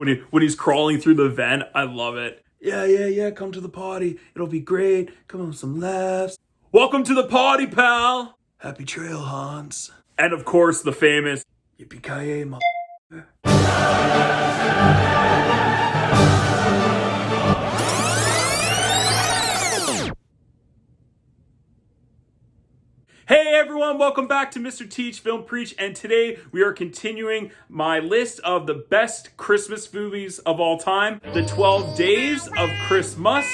when he's crawling through the vent. I love it. Yeah, come to the party. It'll be great. Come on, some laughs. Welcome to the party, pal. Happy trail, Hans. And of course, the famous Yippee-ki-yay, Hey everyone, welcome back to Mr. Teach Film Preach, and today we are continuing my list of the best Christmas movies of all time, the 12 Days of Christmas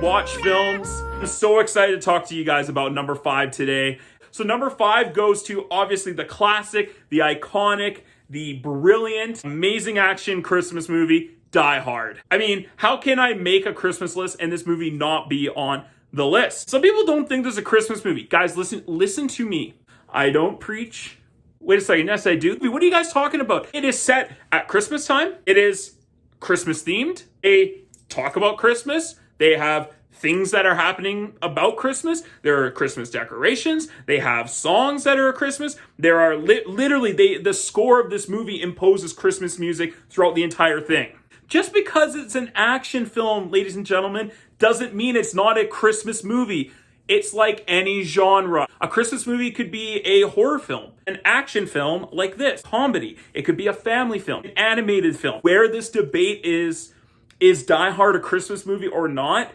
Watch Films. I'm so excited to talk to you guys about number 5 today. So number 5 goes to obviously the classic, the iconic, the brilliant, amazing action Christmas movie, Die Hard. I mean, how can I make a Christmas list and this movie not be on the list? Some people don't think there's a Christmas movie. Guys, listen to me. I don't preach. Wait a second. Yes, I do. What are you guys talking about? It is set at Christmas time. It is Christmas themed. They talk about Christmas. They have things that are happening about Christmas. There are Christmas decorations. They have songs that are Christmas. There are literally the score of this movie imposes Christmas music throughout the entire thing. Just because it's an action film, ladies and gentlemen, doesn't mean it's not a Christmas movie. It's like any genre. A Christmas movie could be a horror film, an action film like this, comedy. It could be a family film, an animated film. Where this debate is Die Hard a Christmas movie or not?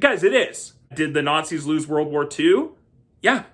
Guys, it is. Did the Nazis lose World War II? Yeah.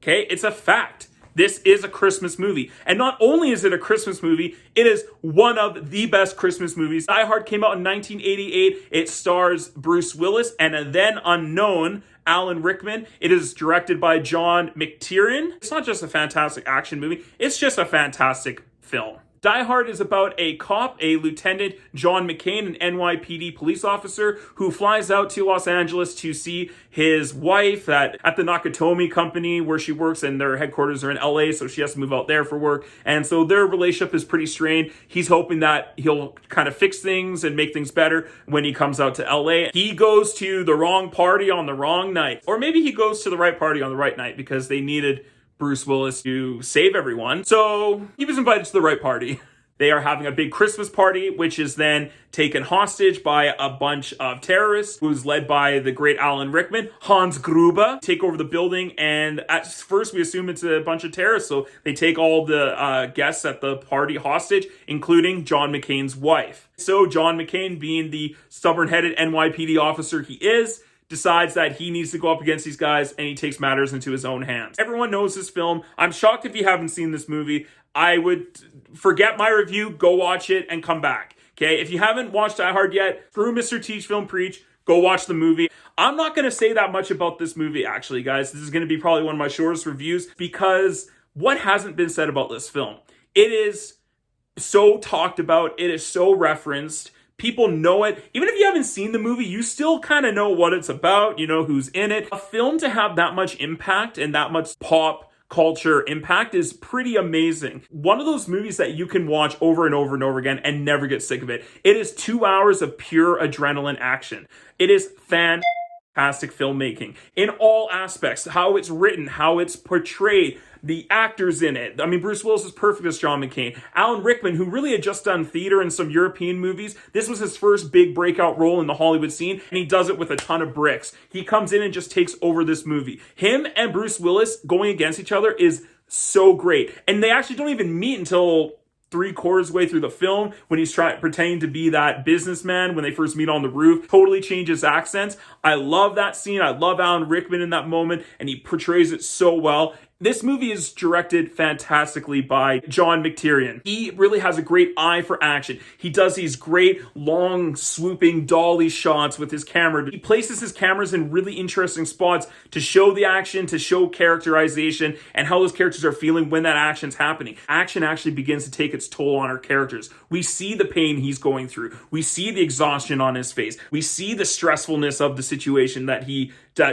Okay, it's a fact. This is a Christmas movie. And not only is it a Christmas movie, it is one of the best Christmas movies. Die Hard came out in 1988. It stars Bruce Willis and a then unknown Alan Rickman. It is directed by John McTiernan. It's not just a fantastic action movie, it's just a fantastic film. Die Hard is about a cop, a Lieutenant John McCain, an NYPD police officer who flies out to Los Angeles to see his wife at the Nakatomi company where she works, and their headquarters are in LA, so she has to move out there for work. And so their relationship is pretty strained. He's hoping that he'll kind of fix things and make things better when he comes out to LA. He goes to the wrong party on the wrong night. Or maybe he goes to the right party on the right night because they needed Bruce Willis to save everyone. So he was invited to the right party. They are having a big Christmas party, which is then taken hostage by a bunch of terrorists, who's led by the great Alan Rickman, Hans Gruber, take over the building. And at first we assume it's a bunch of terrorists. So they take all the guests at the party hostage, including John McCain's wife. So John McCain, being the stubborn-headed NYPD officer he is, decides that he needs to go up against these guys, and he takes matters into his own hands. Everyone knows this film. I'm shocked if you haven't seen this movie. I would forget my review, go watch it, and come back. Okay, if you haven't watched Die Hard yet, screw Mr. Teach Film Preach, go watch the movie. I'm not going to say that much about this movie, actually, guys. This is going to be probably one of my shortest reviews, because what hasn't been said about this film? It is so talked about. It is so referenced. People know it. Even if you haven't seen the movie, you still kind of know what it's about, you know who's in it. A film to have that much impact and that much pop culture impact is pretty amazing. One of those movies that you can watch over and over and over again and never get sick of it. It is 2 hours of pure adrenaline action. It is fantastic filmmaking in all aspects. How it's written, how it's portrayed, the actors in it. I mean, Bruce Willis is perfect as John McCain. Alan Rickman, who really had just done theater and some European movies, this was his first big breakout role in the Hollywood scene, and he does it with a ton of bricks. He comes in and just takes over this movie. Him and Bruce Willis going against each other is so great. And they actually don't even meet until 3/4 way through the film, when he's pretending to be that businessman when they first meet on the roof. Totally changes accents. I love that scene. I love Alan Rickman in that moment, and he portrays it so well. This movie is directed fantastically by John McTiernan. He really has a great eye for action. He does these great, long, swooping dolly shots with his camera. He places his cameras in really interesting spots to show the action, to show characterization, and how those characters are feeling when that action's happening. Action actually begins to take its toll on our characters. We see the pain he's going through. We see the exhaustion on his face. We see the stressfulness of the situation that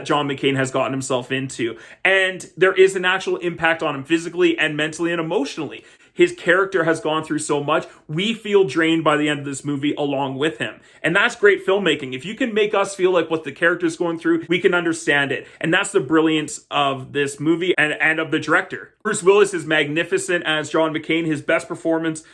John McCain has gotten himself into. And there is an actual impact on him physically and mentally and emotionally. His character has gone through so much. We feel drained by the end of this movie along with him. And that's great filmmaking. If you can make us feel like what the character's going through, we can understand it. And that's the brilliance of this movie and of the director. Bruce Willis is magnificent as John McCain. His best performance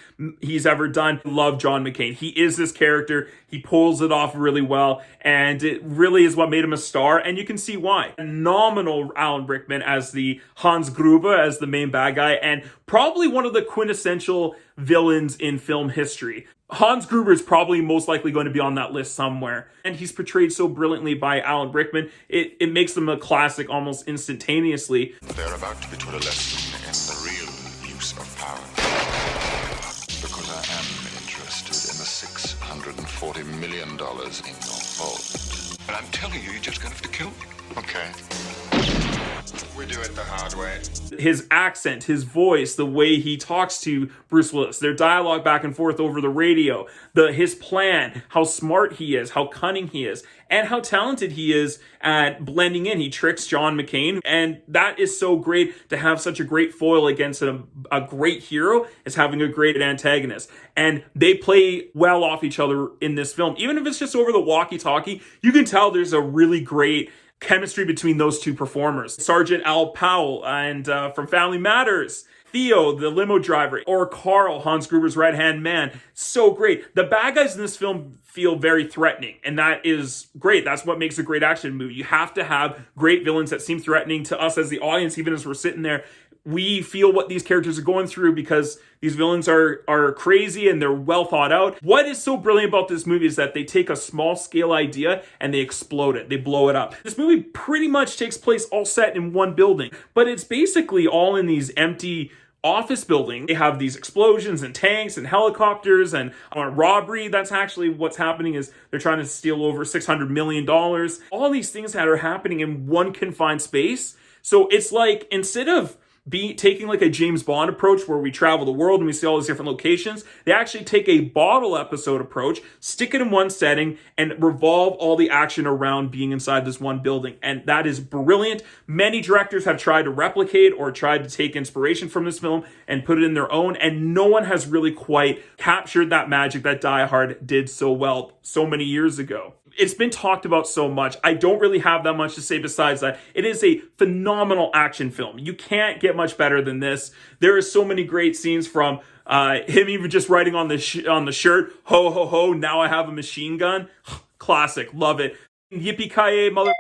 he's ever done. Love John McCain. He is this character. He pulls it off really well, and it really is what made him a star, and you can see why. Phenomenal Alan Rickman as the Hans Gruber, as the main bad guy, and probably one of the quintessential villains in film history. Hans Gruber is probably most likely going to be on that list somewhere. And he's portrayed so brilliantly by Alan Rickman, it makes them a classic almost instantaneously. They're about to be taught a lesson in the real use of power. Because I am interested in the $640 million in your vault. But I'm telling you, you're just going to have to kill me. Okay. We do it the hard way. His accent, his voice, the way he talks to Bruce Willis, their dialogue back and forth over the radio, his plan, how smart he is, how cunning he is, and how talented he is at blending in. He tricks John McCain, and that is so great to have such a great foil against a great hero is having a great antagonist. And they play well off each other in this film. Even if it's just over the walkie-talkie, you can tell there's a really great chemistry between those two performers. Sergeant Al Powell and from Family Matters, Theo, the limo driver, or Carl, Hans Gruber's right-hand man. So great. The bad guys in this film feel very threatening, and that is great. That's what makes a great action movie. You have to have great villains that seem threatening to us as the audience, even as we're sitting there. We feel what these characters are going through because these villains are crazy and they're well thought out. What is so brilliant about this movie is that they take a small scale idea and they explode it. They blow it up. This movie pretty much takes place all set in one building, but it's basically all in these empty office building. They have these explosions and tanks and helicopters and robbery. That's actually what's happening is they're trying to steal over $600 million. All these things that are happening in one confined space. So it's like, instead of taking like a James Bond approach where we travel the world and we see all these different locations, they actually take a bottle episode approach, stick it in one setting, and revolve all the action around being inside this one building. And that is brilliant. Many directors have tried to replicate or tried to take inspiration from this film and put it in their own, and no one has really quite captured that magic that Die Hard did so well so many years ago. It's been talked about so much. I don't really have that much to say besides that. It is a phenomenal action film. You can't get much better than this. There are so many great scenes from him even just writing on the shirt, ho, ho, ho, now I have a machine gun. Classic. Love it. Yippee-ki-yay, mother...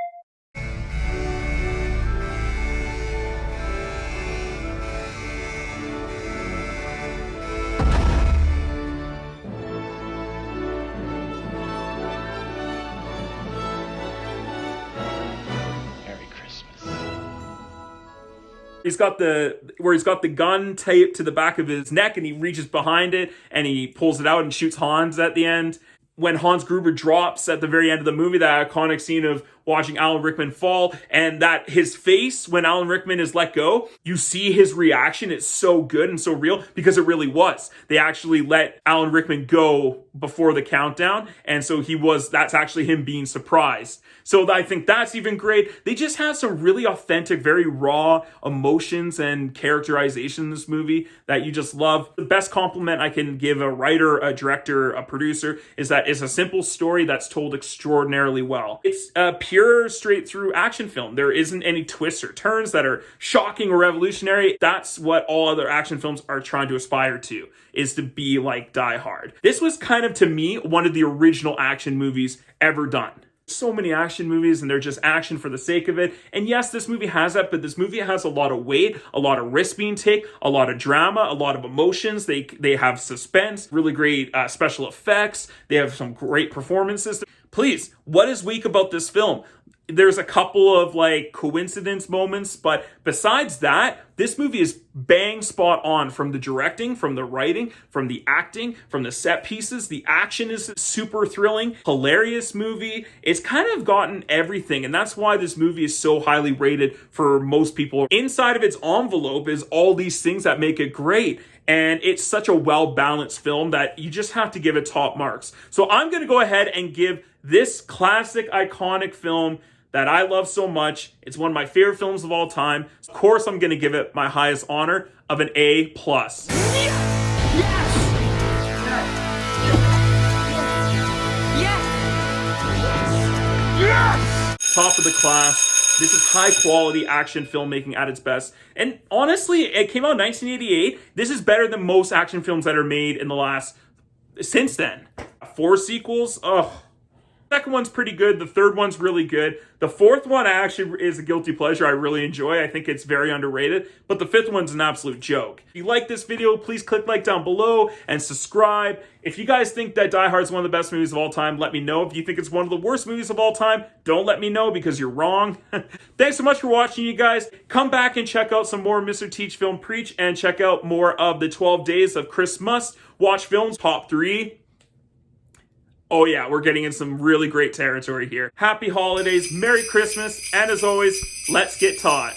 He's got the gun taped to the back of his neck and he reaches behind it and he pulls it out and shoots Hans at the end. When Hans Gruber drops at the very end of the movie, that iconic scene of watching Alan Rickman fall, and that his face when Alan Rickman is let go, you see his reaction. It's so good and so real because it really was. They actually let Alan Rickman go before the countdown, and so that's actually him being surprised. So I think that's even great. They just have some really authentic, very raw emotions and characterization in this movie that you just love. The best compliment I can give a writer, a director, a producer is that it's a simple story that's told extraordinarily well. It's a pure, straight through action film. There isn't any twists or turns that are shocking or revolutionary. That's what all other action films are trying to aspire to, is to be like Die Hard. This was kind of, to me, one of the original action movies ever done. So many action movies and they're just action for the sake of it. And yes, this movie has that, but this movie has a lot of weight, a lot of risk being taken, a lot of drama, a lot of emotions. They have suspense, really great special effects. They have some great performances. Please, what is weak about this film? There's a couple of like coincidence moments, but besides that, this movie is bang spot on from the directing, from the writing, from the acting, from the set pieces. The action is super thrilling, hilarious movie. It's kind of gotten everything, and that's why this movie is so highly rated for most people. Inside of its envelope is all these things that make it great. And it's such a well-balanced film that you just have to give it top marks. So I'm going to go ahead and give this classic, iconic film that I love so much. It's one of my favorite films of all time. Of course, I'm going to give it my highest honor of an A+. Yes! Yes! Top of the class. This is high quality action filmmaking at its best. And honestly, it came out in 1988. This is better than most action films that are made in the last, since then. 4 sequels, ugh. Second one's pretty good. The third one's really good. The fourth one actually is a guilty pleasure I really enjoy. I think it's very underrated. But the fifth one's an absolute joke. If you like this video, please click like down below and subscribe. If you guys think that Die Hard is one of the best movies of all time, let me know. If you think it's one of the worst movies of all time, don't let me know because you're wrong. Thanks so much for watching, you guys. Come back and check out some more Mr. Teach Film Preach and check out more of the 12 Days of Chris Must Watch Films Top 3. Oh yeah, we're getting in some really great territory here. Happy holidays, Merry Christmas, and as always, let's get taught.